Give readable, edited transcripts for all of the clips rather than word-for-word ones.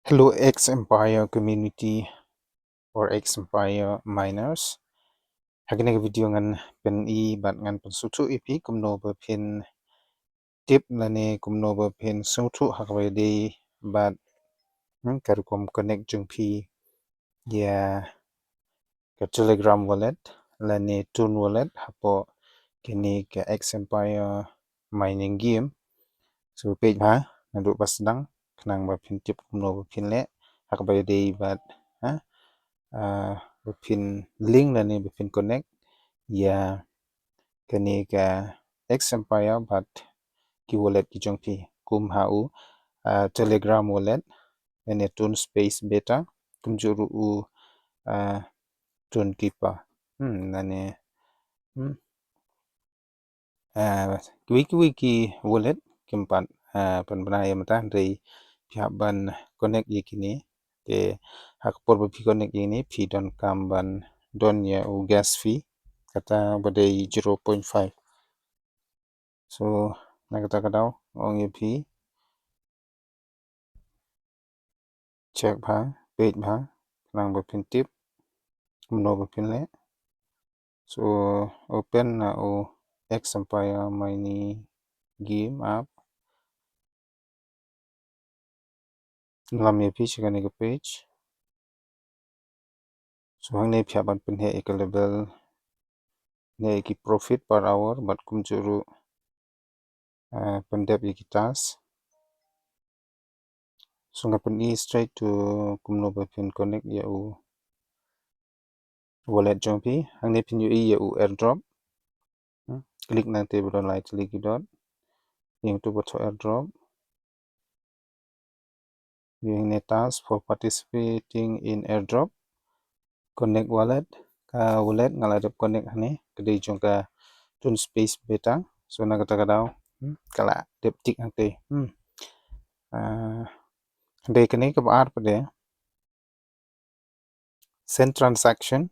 Hello X Empire community or X Empire miners. Hagin video ngan pen bat ngan pen sutu ipi kumno ba pin tip lane kumno ba pin sutu hakwe de bat karukom connect jung pi ya ke Telegram wallet lane Tun wallet hapo kini ke X Empire mining game so page ha nadu pasdang kenang ba pin tip kumno ba pin le hakwe de bat ha bepin link na ni bepin connect ya kani ka X Empire but ki wallet ki jong pi kum hau Telegram wallet ene tun space beta kum juru u tun kipa nane wiki wallet kimpan pan bana ya mata dari pihak ban connect ye kini ke hak por bi connect ini pi don kamban don ya u gas fee kata badai 0.5 so na kata kadau ong ye pi check bha page bha nang ba pin tip no ba pin le so open na o X Empire mining game app lam ye pi chikani ka page so hang ne phya ban pin he ek level ne ki profit per hour but kum juru pendep ye ki task so ngapen e straight to kumno ba pin connect ya u wallet jong pi hang ne pin yu e ya u airdrop klik nang te bro lai klik dot yang tu bot airdrop yang ne task for participating in airdrop connect wallet ka wallet ngala dep connect hane kede jong ka tun space beta so na kata kadau kala dep tik ang te de kene ka ar pade send transaction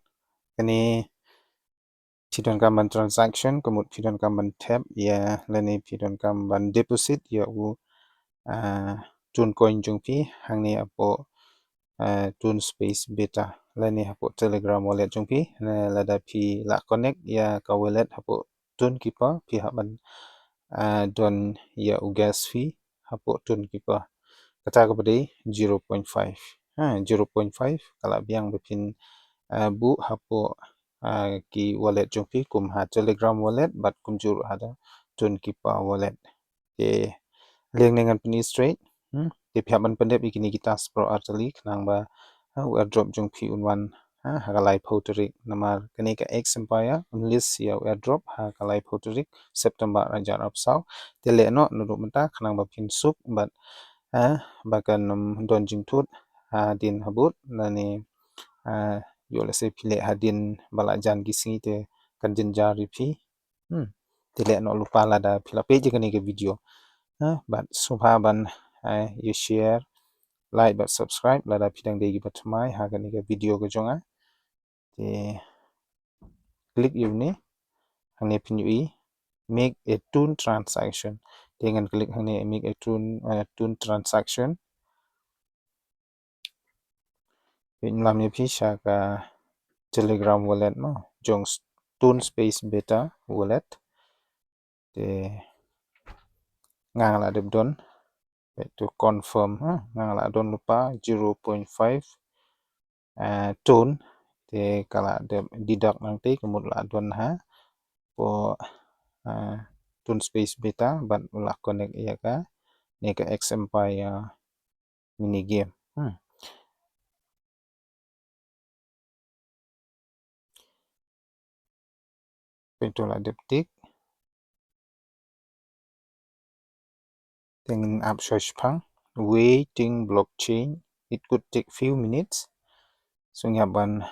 kene pidon kamban transaction kemut pidon kamban tab ya lene pidon kamban deposit ya u tun coin jung pi hangni apo tun space beta lene hapo Telegram wallet jung pi lada pi la connect ya ka wallet hapo tun kipa pi haban don ya u gas fee hapo tun kipa kata ka bade 0.5 0.5 kala biang bepin bu hapo ki wallet jong pi kum ha Telegram wallet but kum jur ada tun kipa wallet ke leng dengan pini straight ke pihak ban pendep ikini kita pro arteli kenang ba airdrop jong pi unwan hagalai photorik namar kene ka X Empire list ya airdrop hagalai photorik September rajar apsau tele no nuru menta kenang ba pin sup but bakan don jing tut din habut nani yo la se pile hadin bala jan gising te kan jari pi tele no lupa la da pila page kan ke video but subha ban you share like but subscribe la da pidang de gibat mai ha kan ke video ko jonga te klik you ni hang pin yu make a tun transaction dengan klik hang make a tun transaction in lam ye pi sha ka Telegram wallet no jong tun space beta wallet te ngang la dep don to confirm ngang la don lupa 0.5 tun te kala dep deduct nang te kemut la don ha po tun space beta ban la connect ya ka ne ka X Empire mini game pintu la dep tik dengan app search pang waiting blockchain it could take few minutes so ban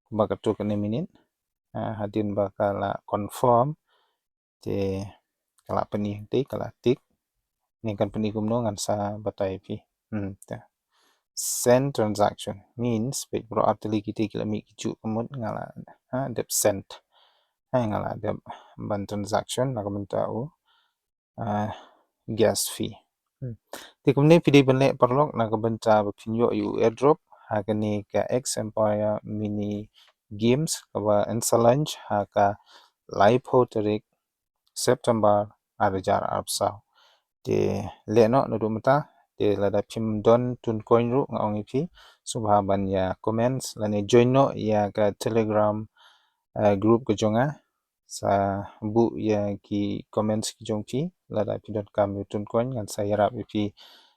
bakatu kene minute hadin bakala confirm te kala pani te kala tik ni kan pani kumno ngan sa batai pi send transaction means pe bro atli kiti kila mi kicu kumut ngala dep send ngala dep ban transaction na kamenta u gas fee Thì cũng nên pidi benle perlok na kebenta bepinyo yu airdrop hakani ka X Empire mini games kaba ensalange haka live hoterik September arajar arpsau. Thì lệ nó đủ mata thì là đã phim don tun coin ru ngong ipi subhaban ya comments là ne join no ya ka telegram group ke jonga sa bu ya ki comments ki jong pi la da pi dot kam tun coin ngan sa yarap ipi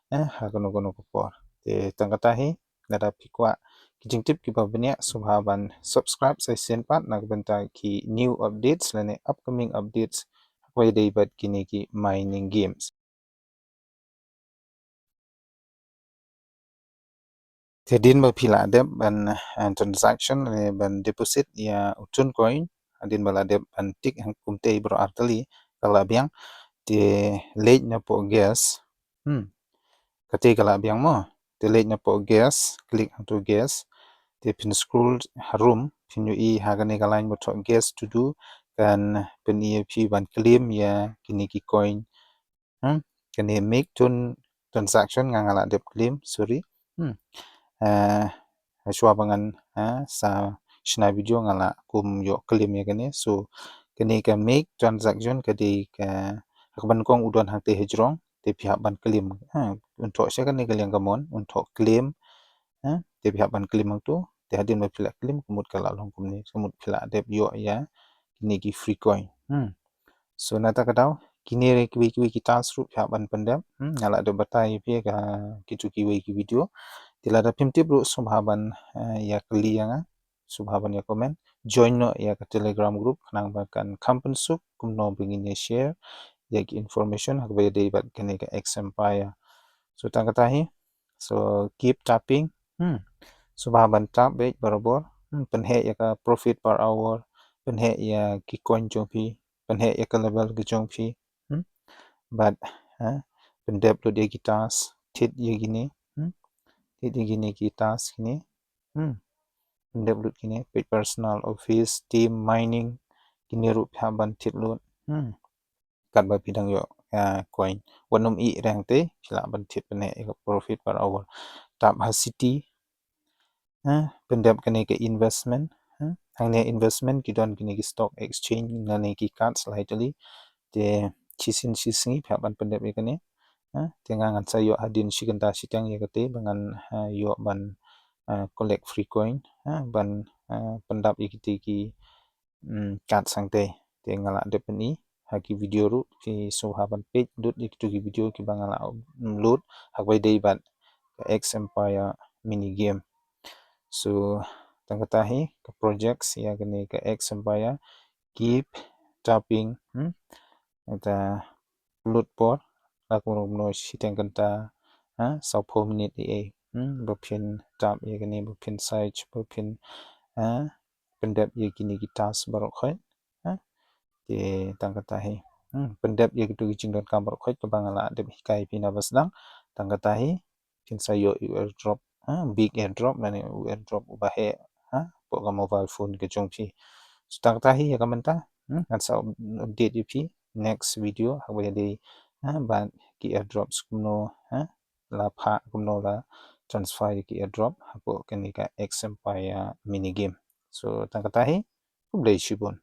ha kono kono ko por te tangata hi la da pi kwa ki jing tip ki ba benya subhaban subscribe sa sen pat na benta ki new updates la ne upcoming updates kwa dei bat kini ki mining games. Thì mà pila adep ban transaction ban deposit ya utun coin adin bala adep ban tik hang kumte bro artali kala biang ti late na po gas kati kala biang mo ti late na po gas click to gas ti pin scroll harum pin yu i hagane kalain mo to gas to do kan pin pi ban claim ya kini ki coin kani make tun transaction ngangala adep claim sorry uh, shwa bangan sa shna video ngala kum yo claim ya kene so kene ka make transaction kadi ka akban kong udon hang te hejrong te pihak ban claim untuk saya kene kalian gamon untuk claim te pihak ban claim tu te hadin ba pila claim kumut kala long kum ni kumut pila de yo ya kini ki free coin so nata kadau kini re kiwi kita sru pihak ban pendam ngala do batai pi ka kitu kiwi ki video tilada pimtip ru subhaban ya keliyanga subhaban ya komen join no ya ka telegram group nang bakan kampen suk kumno bingin ya share ya ki information hak bay day bat kene ka X Empire so tang katahi so keep tapping subhaban tap bej barabor penhe ya ka profit per hour penhe ya ki coin jongpi penhe ya ka level ki jongpi but pendep lo dia kitas tit ya gini jadi gini kita sini develop kini page personal office team mining kini rup haban tit lut kat ba bidang yo coin wanum i rang te sila ban tit pene profit per hour tap ha city pendap kini ke investment hang ne investment ki don kini ki stock exchange na ne ki cards lightly te chisin chisingi ban pendap kini tengangan sayo hadin shikenta shitang ya kate bangan yo ban collect free coin ban pendap ikiti ki kat sangte te ngala de peni haki video ru ki sohaban page dut ikitu ki video ki bangala load hakwai dei ban X Empire mini game so tangkatahi ke projects ya kene ke X Empire keep tapping ta load por aku no shitang kanta sau 4 minute e bopin tap ya kene bopin size bopin pendap ya kini kita sebarok khoi ti tangkatahi pendap ya gitu gijing don kamar khoi ke bangala de kai pina basdang tangkatahi kin sayo airdrop big airdrop nani airdrop bahe po ga mobile phone ke jongpi tangkatahi ya kamenta sa update pi next video hawe de ban ki airdrop kumno la pha kumno la transfer ki airdrop hapo kenika X Empire mini game so tangkatahi kublai shibun